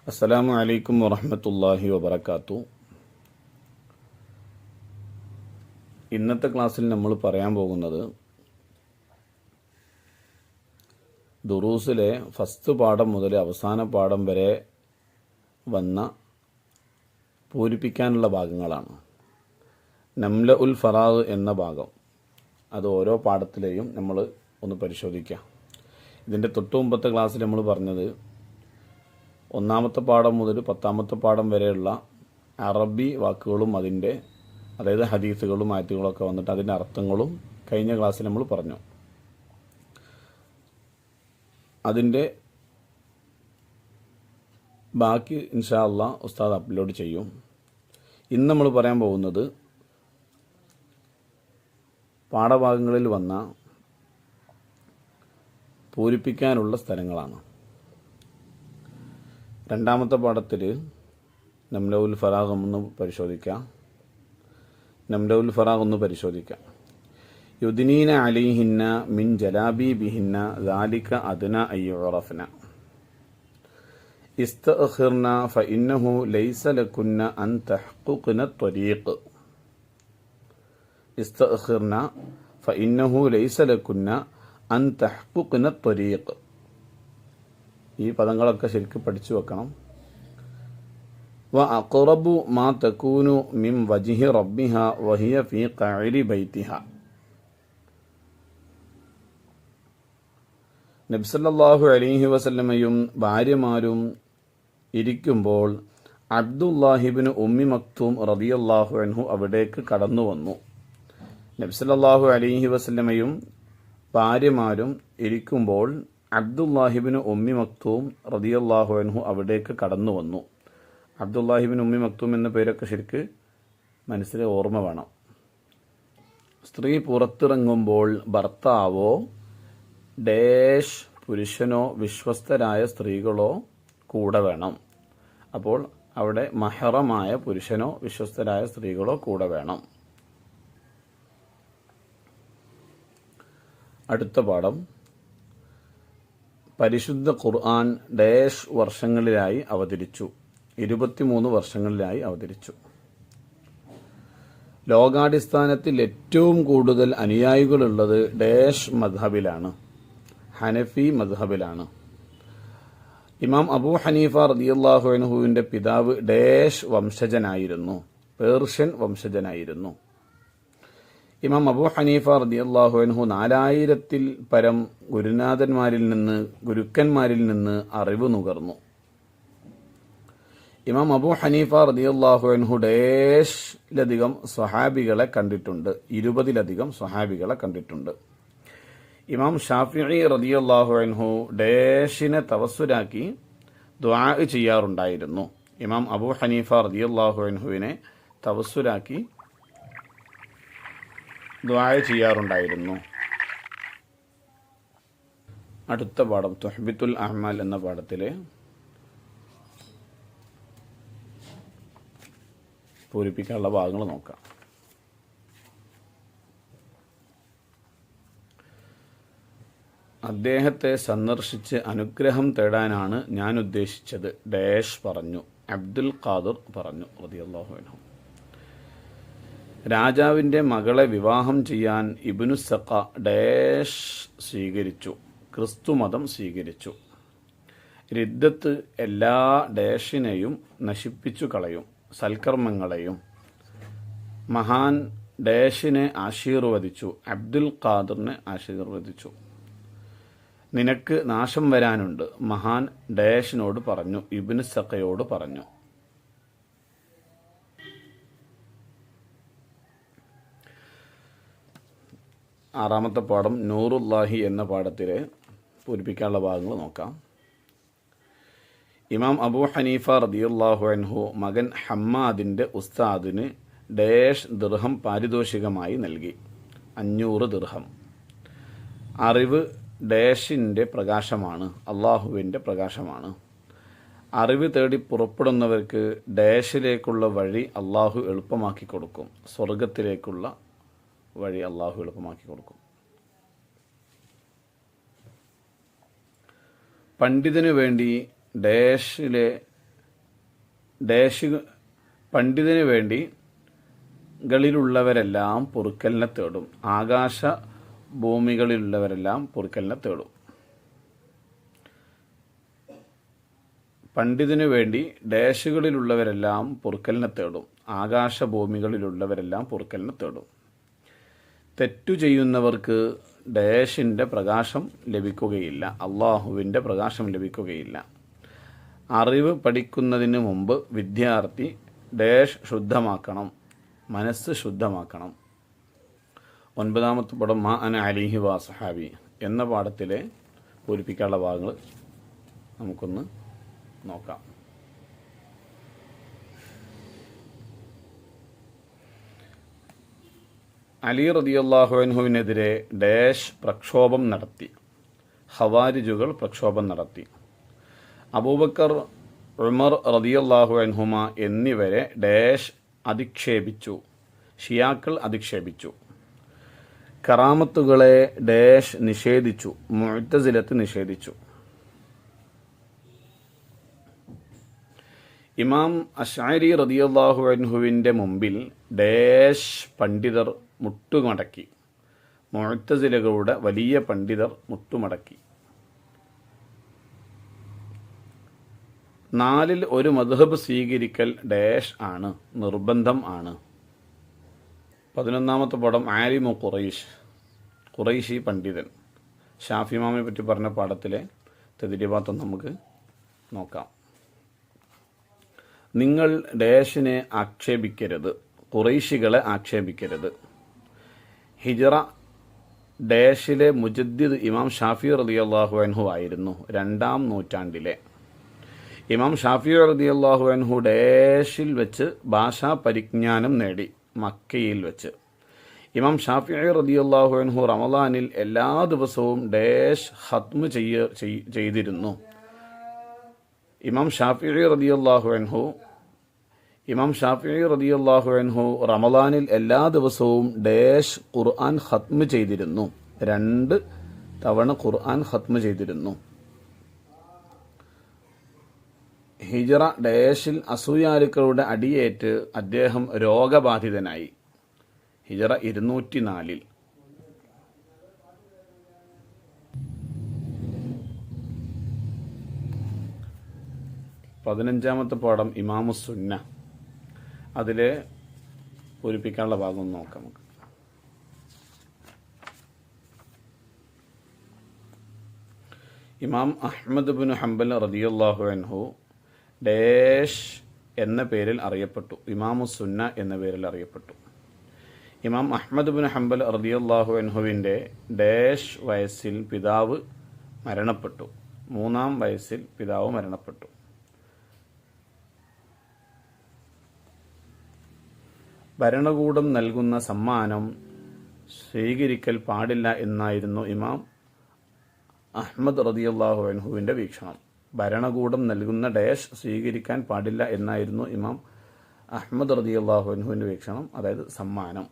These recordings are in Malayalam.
അസ്സലാമു അലൈക്കും വറഹ്മത്തുള്ളാഹി വബറകാതുഹു. ഇന്നത്തെ ക്ലാസ്സിൽ നമ്മൾ പറയാൻ പോകുന്നത് ദുറൂസിലെ ഫസ്റ്റ് പാഠം മുതൽ അവസാന പാഠം വരെ വന്ന പൂരിപ്പിക്കാനുള്ള ഭാഗങ്ങളാണ്. നംല ഉൽ ഫറാഗ് എന്ന ഭാഗം, അത് ഓരോ പാഠത്തിലെയും നമ്മൾ ഒന്ന് പരിശോധിക്കാം. ഇതിൻ്റെ തൊട്ട് മുമ്പത്തെ ക്ലാസ്സിൽ നമ്മൾ പറഞ്ഞത് ഒന്നാമത്തെ പാഠം മുതൽ 10ാമത്തെ പാഠം വരെയുള്ള അറബി വാക്കുകളും അതായത് ഹദീസുകളും ആയത്തുകളൊക്കെ വന്നിട്ട് അതിൻ്റെ അർത്ഥങ്ങളും കഴിഞ്ഞ ക്ലാസ്സിൽ നമ്മൾ പറഞ്ഞു. അതിൻ്റെ ബാക്കി ഇൻഷാ അല്ലാഹ് ഉസ്താദ് അപ്ലോഡ് ചെയ്യും. ഇന്ന് നമ്മൾ പറയാൻ പോകുന്നത് പാഠഭാഗങ്ങളിൽ വന്ന പൂരിപ്പിക്കാനുള്ള സ്ഥലങ്ങളാണ്. രണ്ടാമത്തെ പാഠത്തിൽ നംലഉൽ ഫറാഗ് ഒന്ന് പരിശോധിക്കാം. യുദ്നീന അലൈഹിന്ന മിൻ ജലാബീബിഹിന്ന ദാലിക അദ്ന അയ്യുറഫ്ന ഇസ്തഅഖിർന ഫഇന്നഹു ലൈസ ലകുന്ന അൻ തഹഖഖ്ന ത്വരീഖ്. ഇസ്തഅഖിർന ഫഇന്നഹു ലൈസ ലകുന്ന അൻ തഹഖഖ്ന ത്വരീഖ്. ഈ പദങ്ങളൊക്കെ ശരിക്കും പഠിച്ചു വെക്കണം. വ അഖ്റബു മാ തകൂനു മിൻ വജ്ഹി റബ്ബിഹ വഹിയ ഫീ ഖഅരി ബൈതിഹ. നബി സല്ലല്ലാഹു അലൈഹി വസല്ലമയും ഭാര്യമാരും ഇരിക്കുമ്പോൾ അബ്ദുല്ലാഹിബ്നു ഉമ്മി മക്തൂം റളിയല്ലാഹു അൻഹു അവിടേക്ക് കടന്നു വന്നു. നബി സല്ലല്ലാഹു അലൈഹി വസല്ലമയും ഭാര്യമാരും ഇരിക്കുമ്പോൾ അബ്ദുല്ലാഹിബ്നു ഉമ്മി മക്തൂം റളിയല്ലാഹു അൻഹു അവിടേക്ക് കടന്നു വന്നു. അബ്ദുല്ലാഹിബ്നു ഉമ്മി മക്തൂം എന്ന പേരൊക്കെ ശരിക്ക് മനസ്സിൽ ഓർമ്മ വേണം. സ്ത്രീ പുറത്തിറങ്ങുമ്പോൾ ഭർത്താവോ ഡേഷ് പുരുഷനോ വിശ്വസ്തരായ സ്ത്രീകളോ കൂടെ വേണം. അപ്പോൾ അവിടെ മഹറമായ പുരുഷനോ വിശ്വസ്തരായ സ്ത്രീകളോ കൂടെ വേണം. അടുത്ത പാഠം, പരിശുദ്ധ ഖുർആൻ ഡേഷ് വർഷങ്ങളിലായി അവതരിച്ചു. 23 വർഷങ്ങളിലായി അവതരിച്ചു. ലോകാടിസ്ഥാനത്തിൽ ഏറ്റവും കൂടുതൽ അനുയായികളുള്ളത് ഡേഷ് മദ്ഹബിലാണ്, ഹനഫി മദ്ഹബിലാണ്. ഇമാം അബൂ ഹനീഫ റളിയല്ലാഹു അൻഹുവിന്റെ പിതാവ് ഡേഷ് വംശജനായിരുന്നു, പേർഷ്യൻ വംശജനായിരുന്നു. ഇമാം അബൂ ഹനീഫ റളിയല്ലാഹു അൻഹു 4000-ൽ പരം ഗുരുക്കന്മാരിൽ നിന്ന് അറിവ് നുകർന്നു. ഇമാം അബൂ ഹനീഫ റളിയല്ലാഹു അൻഹു ഡേഷിലധികം സ്വഹാബികളെ കണ്ടിട്ടുണ്ട്, 20-ലധികം സ്വഹാബികളെ കണ്ടിട്ടുണ്ട്. ഇമാം ഷാഫിഈ റളിയല്ലാഹു അൻഹു ഡേഷിനെ തവസ്സുലാക്കി ദുആ ചെയ്യാറുണ്ടായിരുന്നു. ഇമാം അബൂ ഹനീഫ റളിയല്ലാഹു അൻഹുവിനെ തവസ്സുലാക്കി ദുആ ചെയ്യാറുണ്ടായിരുന്നു. അടുത്ത പാഠം തുഹ്ബത്തുൽ അഅ്മാൽ എന്ന പാഠത്തിലെ പൂരിപ്പിക്കാനുള്ള ഭാഗങ്ങൾ നോക്കാം. അദ്ദേഹത്തെ സന്ദർശിച്ച് അനുഗ്രഹം തേടാനാണ് ഞാൻ ഉദ്ദേശിച്ചത്. ഡേഷ് പറഞ്ഞു. അബ്ദുൽ ഖാദിർ പറഞ്ഞു റളിയല്ലാഹു അൻഹു. രാജാവിൻ്റെ മകളെ വിവാഹം ചെയ്യാൻ ഇബ്നു സഖ ഡേഷ് സ്വീകരിച്ചു, ക്രിസ്തുമതം സ്വീകരിച്ചു. റിദ്ദത്ത് എല്ലാ ഡേഷിനെയും നശിപ്പിച്ചു കളയും, സൽക്കർമ്മങ്ങളെയും. മഹാൻ ഡേഷിനെ ആശീർവദിച്ചു, അബ്ദുൽ ഖാദിറിനെ ആശീർവദിച്ചു. നിനക്ക് നാശം വരാനുണ്ട്, മഹാൻ ഡേഷിനോട് പറഞ്ഞു, ഇബ്നു സഖയോട് പറഞ്ഞു. ആറാമത്തെ പാഠം നൂറുല്ലാഹി എന്ന പാഠത്തിലെ പൂരിപ്പിക്കാനുള്ള ഭാഗങ്ങൾ നോക്കാം. ഇമാം അബൂ ഹനീഫ റളിയല്ലാഹു അൻഹു മകൻ ഹമ്മാദിൻ്റെ ഉസ്താദിന് ഡേഷ് ദിർഹം പാരിതോഷികമായി നൽകി, 500 ദിർഹം. അറിവ് ഡേഷിൻ്റെ പ്രകാശമാണ്, അള്ളാഹുവിൻ്റെ പ്രകാശമാണ്. അറിവ് തേടി പുറപ്പെടുന്നവർക്ക് ഡേഷിലേക്കുള്ള വഴി അള്ളാഹു എളുപ്പമാക്കി കൊടുക്കും, സ്വർഗത്തിലേക്കുള്ള വഴി അള്ളാഹു എളുപ്പമാക്കി കൊടുക്കും. പണ്ഡിതനു വേണ്ടി ഡേഷിലെ ഡാഷ് പണ്ഡിതന് വേണ്ടി കളിലുള്ളവരെല്ലാം പൊറുക്കലിനെ തേടും. ആകാശ ഭൂമികളിലുള്ളവരെല്ലാം പൊറുക്കലിനെ തേടും. പണ്ഡിതനു വേണ്ടി ഡാഷുകളിലുള്ളവരെല്ലാം പൊറുക്കലിനെ തേടും. ആകാശഭൂമികളിലുള്ളവരെല്ലാം പൊറുക്കലിനെ തേടും. തെറ്റു ചെയ്യുന്നവർക്ക് ഡാഷിൻ്റെ പ്രകാശം ലഭിക്കുകയില്ല. അള്ളാഹുവിൻ്റെ പ്രകാശം ലഭിക്കുകയില്ല. അറിവ് പഠിക്കുന്നതിന് മുമ്പ് വിദ്യാർത്ഥി ഡാഷ് ശുദ്ധമാക്കണം, മനസ്സ് ശുദ്ധമാക്കണം. 9-ാമത്തെ പടം മാ അന അലിഹി വാ സഹാബി എന്ന പാഠത്തിലെ പൂരിപ്പിക്കാനുള്ള ഭാഗങ്ങൾ നമുക്കൊന്ന് നോക്കാം. അലി റളിയല്ലാഹു അൻഹുവിനെതിരെ ഡാഷ് പ്രക്ഷോഭം നടത്തി. ഖവാരിജുകൾ പ്രക്ഷോഭം നടത്തി. അബൂബക്കർ, ഉമർ റളിയല്ലാഹു അൻഹുമ എന്നിവരെ ഡാഷ് അധിക്ഷേപിച്ചു. ഷിയാക്കൾ അധിക്ഷേപിച്ചു. കറാമത്തുകളെ ഡാഷ് നിഷേധിച്ചു. മുഅ്തസിലത്ത് നിഷേധിച്ചു. ഇമാം അശ്അരി റളിയല്ലാഹു അൻഹുവിൻ്റെ മുമ്പിൽ ഡാഷ് പണ്ഡിതർ മുട്ടുമടക്കി. മുഅ്തസിലകളുടെ വലിയ പണ്ഡിതർ മുട്ടുമടക്കി. 4-ൽ ഒരു മദ്ഹബ് സ്വീകരിക്കൽ ഡാഷ് ആണ്, നിർബന്ധം ആണ്. 11-ാമത്തെ പടം ആലിമു ഖുറൈഷ്, ഖുറൈശി പണ്ഡിതൻ. ഷാഫി ഇമാമിനെ പറ്റി പറഞ്ഞ പാഠത്തിലെ തദ്രീബാത്ത് നമുക്ക് നോക്കാം. നിങ്ങൾ ഡാഷിനെ ആക്ഷേപിക്കരുത്, ഖുറൈശികളെ ആക്ഷേപിക്കരുത്. ഹിജ്റ ഡാഷിലെ മുജദ്ദിദ് ഇമാം ഷാഫി റളിയല്ലാഹു അൻഹു ആയിരുന്നു. 2-ാം നൂറ്റാണ്ടിലെ ഇമാം ഷാഫി റളിയല്ലാഹു അൻഹു ഡാഷിൽ വെച്ച് ഭാഷാ പരിജ്ഞാനം നേടി. മക്കയിൽ വെച്ച് ഇമാം ഷാഫി റളിയല്ലാഹു അൻഹു റമളാനിൽ എല്ലാ ദിവസവും ഡാഷ് ഖത്മ് ചെയ്തിരുന്നു. ഇമാം ഷാഫി റളിയല്ലാഹു അൻഹു റമളാനിൽ എല്ലാ ദിവസവും ഡാഷ് ഖുർആൻ ഖത്മ് ചെയ്തിരുന്നു. 2 തവണ ഖുർആൻ ഖത്മ് ചെയ്തിരുന്നു. ഹിജ്റ ഡാഷിൽ അസൂയാലുക്കളുടെ അടിയേറ്റ് അദ്ദേഹം രോഗബാധിതനായി. ഹിജ്റ 204-ൽ. 15-ാമത്തെ പാഠം ഇമാമുസുന്ന. അതിലെ പൂരിപ്പിക്കാനുള്ള ഭാഗം നോക്കാം നമുക്ക്. ഇമാം അഹ്മദ് ബിൻ ഹംബൽ റളിയല്ലാഹു അൻഹു ഡാഷ് എന്ന പേരിൽ അറിയപ്പെട്ടു. ഇമാമുസുന്ന എന്ന പേരിൽ അറിയപ്പെട്ടു. ഇമാം അഹ്മദ് ബിൻ ഹംബൽ റളിയല്ലാഹു അൻഹുവിൻ്റെ ഡാഷ് വയസ്സിൽ പിതാവ് മരണപ്പെട്ടു. 3-ാം വയസ്സിൽ പിതാവ് മരണപ്പെട്ടു. ഭരണകൂടം നൽകുന്ന സമ്മാനം സ്വീകരിക്കൽ പാടില്ല എന്നായിരുന്നു ഇമാം അഹ്മദ് റളിയല്ലാഹു അൻഹുവിൻ്റെ വീക്ഷണം. ഭരണകൂടം നൽകുന്ന ഡാഷ് സ്വീകരിക്കാൻ പാടില്ല എന്നായിരുന്നു ഇമാം അഹ്മദ് റളിയല്ലാഹു അൻഹുവിൻ്റെ വീക്ഷണം, അതായത് സമ്മാനം.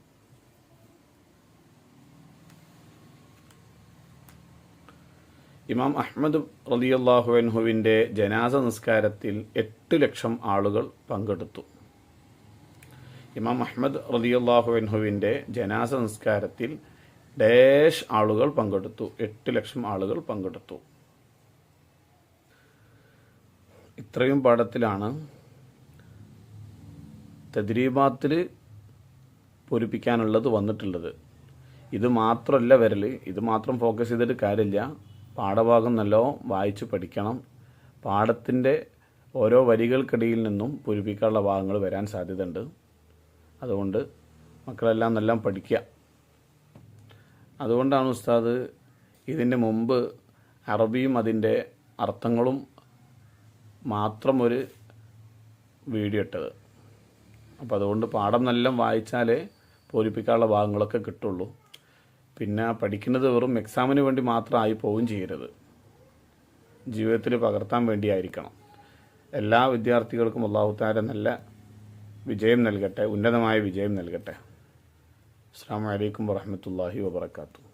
ഇമാം അഹ്മദ് റളിയല്ലാഹു അൻഹുവിൻ്റെ ജനാസ നിസ്കാരത്തിൽ 8 ലക്ഷം ആളുകൾ പങ്കെടുത്തു. ഇമാം അഹ്മദ് റളിയല്ലാഹു അൻഹുവിൻ്റെ ജനാസ നിസ്കാരത്തിൽ ഡാഷ് ആളുകൾ പങ്കെടുത്തു. 8 ലക്ഷം ആളുകൾ പങ്കെടുത്തു. ഇത്രയും പാഠത്തിലാണ് തദ്രീബാത്തിൽ പൂരിപ്പിക്കാനുള്ളത് വന്നിട്ടുള്ളത്. ഇത് മാത്രമല്ല വരൽ, ഇത് മാത്രം ഫോക്കസ് ചെയ്തിട്ട് കാര്യമില്ല. പാഠഭാഗം നല്ലോണം വായിച്ച് പഠിക്കണം. പാഠത്തിൻ്റെ ഓരോ വരികൾക്കിടയിൽ നിന്നും പൂരിപ്പിക്കാനുള്ള ഭാഗങ്ങൾ വരാൻ സാധ്യതയുണ്ട്. അതുകൊണ്ട് മക്കളെല്ലാം നല്ല പഠിക്കുക. അതുകൊണ്ടാണ് ഉസ്താദ് ഇതിൻ്റെ മുമ്പ് അറബിയും അതിൻ്റെ അർത്ഥങ്ങളും മാത്രം ഒരു വീഡിയോ ഇട്ടത്. അപ്പോൾ അതുകൊണ്ട് പാഠം നല്ല വായിച്ചാലേ പൂരിപ്പിക്കാനുള്ള ഭാഗങ്ങളൊക്കെ കിട്ടുള്ളൂ. പിന്നെ പഠിക്കുന്നത് വെറും എക്സാമിന് വേണ്ടി മാത്രമായി പോവുകയും ചെയ്യരുത്. ജീവിതത്തിൽ പകർത്താൻ വേണ്ടിയായിരിക്കണം. എല്ലാ വിദ്യാർത്ഥികൾക്കും അല്ലാഹു തആല നല്ല വിജയം നൽകട്ടെ, ഉന്നതമായ വിജയം നൽകട്ടെ. അസ്സലാമു അലൈക്കും വറഹ്മത്തുള്ളാഹി വബറകാതുഹു.